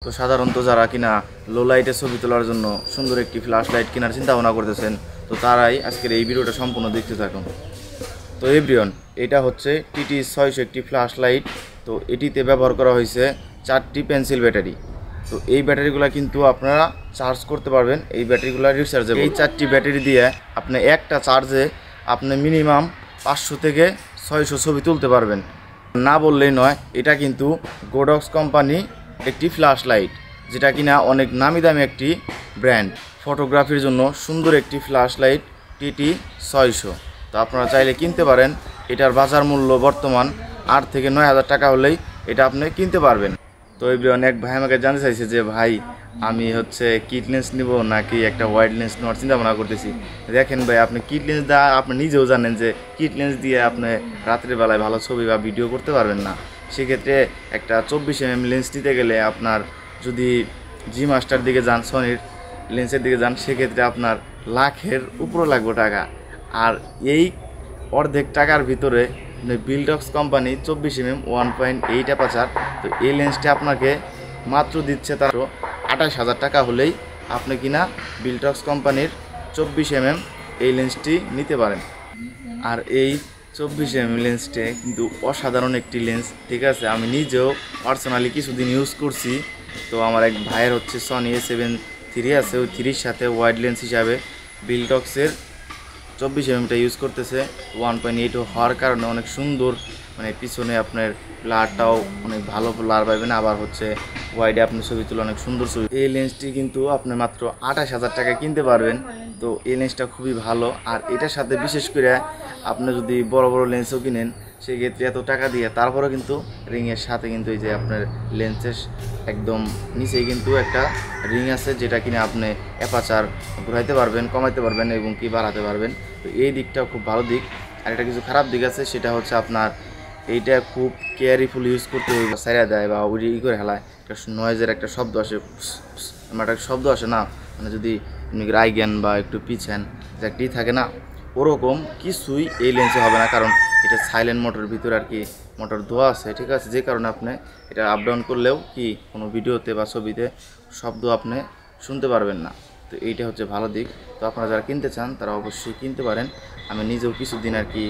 তো সাধারণত যারা কিনা লো লাইটে ছবি তোলার জন্য সুন্দর একটি ফ্ল্যাশ লাইট কেনার চিন্তা ভাবনা করতেছেন, তো তারাই আজকের এই ভিডিওটা সম্পূর্ণ দেখতে থাকুন। তো এভরিওয়ান, এটা হচ্ছে TT600 একটি ফ্ল্যাশ লাইট। তো এটিতে ব্যবহার করা হয়েছে 4টি পেন্সিল ব্যাটারি। তো এই ব্যাটারিগুলো কিন্তু আপনারা চার্জ করতে পারবেন, এই ব্যাটারিগুলো রিচার্জেবল। এই 4টি ব্যাটারি দিয়ে আপনি একটা চার্জে আপনি মিনিমাম 500 থেকে 600 ছবি তুলতে পারবেন। না বললেই নয়, এটা কিন্তু গোডক্স কোম্পানি একটি ফ্ল্যাশ লাইট, যেটা কিনা অনেক নামি দামি একটি ব্র্যান্ড। ফটোগ্রাফির জন্য সুন্দর একটি ফ্ল্যাশ লাইট TT600। তো আপনারা চাইলে কিনতে পারেন। এটার বাজার মূল্য বর্তমান 8 থেকে 9,000 টাকা হলেই এটা আপনি কিনতে পারবেন। তো এভরিওয়ান, এক ভাই আমাকে জানতে চাইছে যে ভাই আমি হচ্ছে কিট লেন্স নিব নাকি একটা ওয়াইড লেন্স নেওয়ার চিন্তা ভাবনা করতেছি। দেখেন ভাই, আপনি কিট লেন্স দেওয়া আপনি নিজেও জানেন যে কিট লেন্স দিয়ে আপনি রাত্রের বেলায় ভালো ছবি বা ভিডিও করতে পারবেন না। সেক্ষেত্রে একটা 24mm লেন্স নিতে গেলে আপনার যদি জি মাস্টার দিকে যান, সনির লেন্সের দিকে যান, সেক্ষেত্রে আপনার লাখের উপরে লাগবে টাকা। আর এই অর্ধেক টাকার ভিতরে বিল্ডক্স কোম্পানি 24mm 1.8 অ্যাপারচার, তো এই লেন্সটা আপনাকে মাত্র দিচ্ছে তার 28,000 টাকা হলেই আপনি কিনা বিল্ডক্স কোম্পানির 24mm এই লেন্সটি নিতে পারেন। আর এই 24mm লেন্সটি কিন্তু অসাধারণ একটি লেন্স, ঠিক আছে। আমি নিজেও পার্সোনালি কিছুদিন ইউজ করছি। তো আমার এক ভাইয়ের হচ্ছে সনি A7 III আছে, ওই 3-র সাথে ওয়াইড লেন্স হিসাবে বিল্ডক্সের 24mmটা ইউজ করতেছে। 1.8 হওয়ার কারণে অনেক সুন্দর, মানে পিছনে আপনার ব্লারটাও অনেক ভালো ব্লার পাবেন, আবার হচ্ছে ওয়াইডে আপনি ছবি তুলে অনেক সুন্দর ছবি। এই লেন্সটি কিন্তু আপনি মাত্র 28,000 টাকায় কিনতে পারবেন। তো এই লেন্সটা খুবই ভালো। আর এটার সাথে বিশেষ করে আপনি যদি বড় বড় লেন্সও কিনেন, সেক্ষেত্রে এত টাকা দিয়ে তারপরেও কিন্তু রিংয়ের সাথে কিন্তু এই যে আপনার লেন্সের একদম নিচেই কিন্তু একটা রিং আছে, যেটা কিনে আপনি অ্যাপারচার ঘুরাইতে পারবেন, কমাইতে পারবেন এবং কি বাড়াতে পারবেন। তো এই দিকটাও খুব ভালো দিক। আর এটা কিছু খারাপ দিক আছে, সেটা হচ্ছে আপনার এইটা খুব কেয়ারফুল ইউজ করতে হইবে। সাইরা দেয় বা ওই করে হেলায় একটা নয়েজের একটা শব্দ আসে, আমার একটা শব্দ আসে না, মানে যদি রাইগেন বা একটু পিছান যে একটি থাকে না, ওরকম কিছুই এই লেন্সে হবে না। কারণ এটা সাইলেন্ট মোটরের ভিতরে আর কি মোটর ধোয়া আছে, ঠিক আছে, যে কারণে আপনি এটা আপ ডাউন করলেও কি কোনো ভিডিওতে বা ছবিতে শব্দ আপনি শুনতে পারবেন না। তো এইটা হচ্ছে ভালো দিক। তো আপনারা যারা কিনতে চান তারা অবশ্যই কিনতে পারেন। আমি নিজেও কিছুদিন আর কি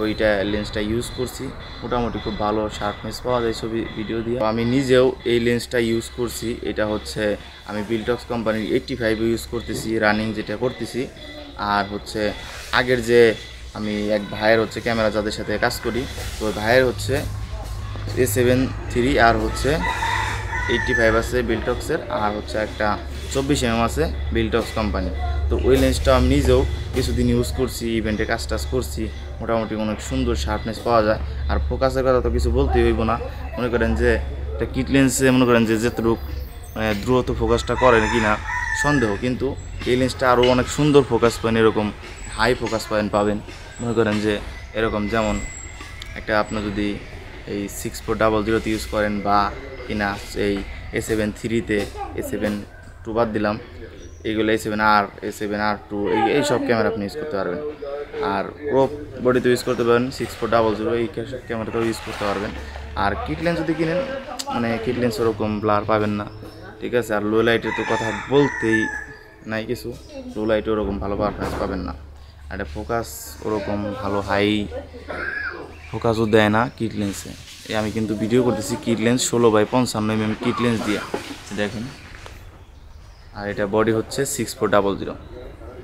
ওইটা লেন্সটা ইউজ করছি, মোটামুটি খুব ভালো শার্পনেস পাওয়া যায় ছবি ভিডিও দিয়ে। আমি নিজেও এই লেন্সটা ইউজ করছি। এটা হচ্ছে আমি বিল্ডক্স কোম্পানির 85 ইউজ করতেছি, রানিং যেটা করতেছি। আর হচ্ছে আগের যে আমি এক ভাইয়ের হচ্ছে ক্যামেরা যাদের সাথে কাজ করি, তো ওই ভাইয়ের হচ্ছে A7 III আর হচ্ছে 85 আছে বিল্ডক্সের, আর হচ্ছে একটা 24mm আছে বিল্ডক্স কোম্পানি। তো ওই লেন্সটা আমি নিজেও কিছুদিন ইউজ করছি, ইভেন্টে কাজ টাজ করছি, মোটামুটি অনেক সুন্দর শার্পনেস পাওয়া যায়। আর ফোকাসের কথা তো কিছু বলতেই হইব না। মনে করেন যে একটা কিট লেন্সে মনে করেন যে যতটুকু দ্রুত ফোকাসটা করে কি না সন্দেহ, কিন্তু এই লেন্সটা আরও অনেক সুন্দর ফোকাস পাবেন, এরকম হাই ফোকাস পাবেন। মনে করেন যে এরকম যেমন একটা আপনি যদি এই 6400 ইউজ করেন বা কিনা এই A7 III-তে A7 II বাদ দিলাম, এইগুলো A7R A7R2 এইসব ক্যামেরা আপনি ইউজ করতে পারবেন। আর ক্রপ বডিতে ইউজ করতে পারবেন 6400 এই ক্যামেরাতেও ইউজ করতে পারবেন। আর কিট লেন্স যদি কিনেন, মানে কিট লেন্স ওরকম ব্লার পাবেন না, ঠিক আছে। আর লো লাইটের তো কথা বলতেই নাই কিছু, লো লাইটে ওরকম ভালো পারফরমেন্স পাবেন না। আর এটা ফোকাস ওরকম ভালো হাই ফোকাসও দেয় না কিট লেন্সে। আমি কিন্তু ভিডিও করতেছি kit lens 16x55mm kit lens দিয়ে, দেখেন। আর এটা বডি হচ্ছে 6400।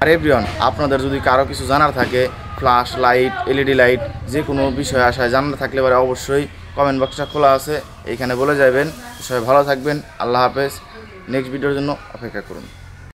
আর এভরিওয়ান, আপনাদের যদি কারো কিছু জানার থাকে, ফ্ল্যাশ লাইট, LED লাইট, যে কোনো বিষয়ে আশায় জানার থাকলে পরে অবশ্যই কমেন্ট বক্সটা খোলা আছে, এইখানে বলে যাবেন। সবাই ভালো থাকবেন, আল্লাহ হাফেজ। নেক্সট ভিডিওর জন্য অপেক্ষা করুন।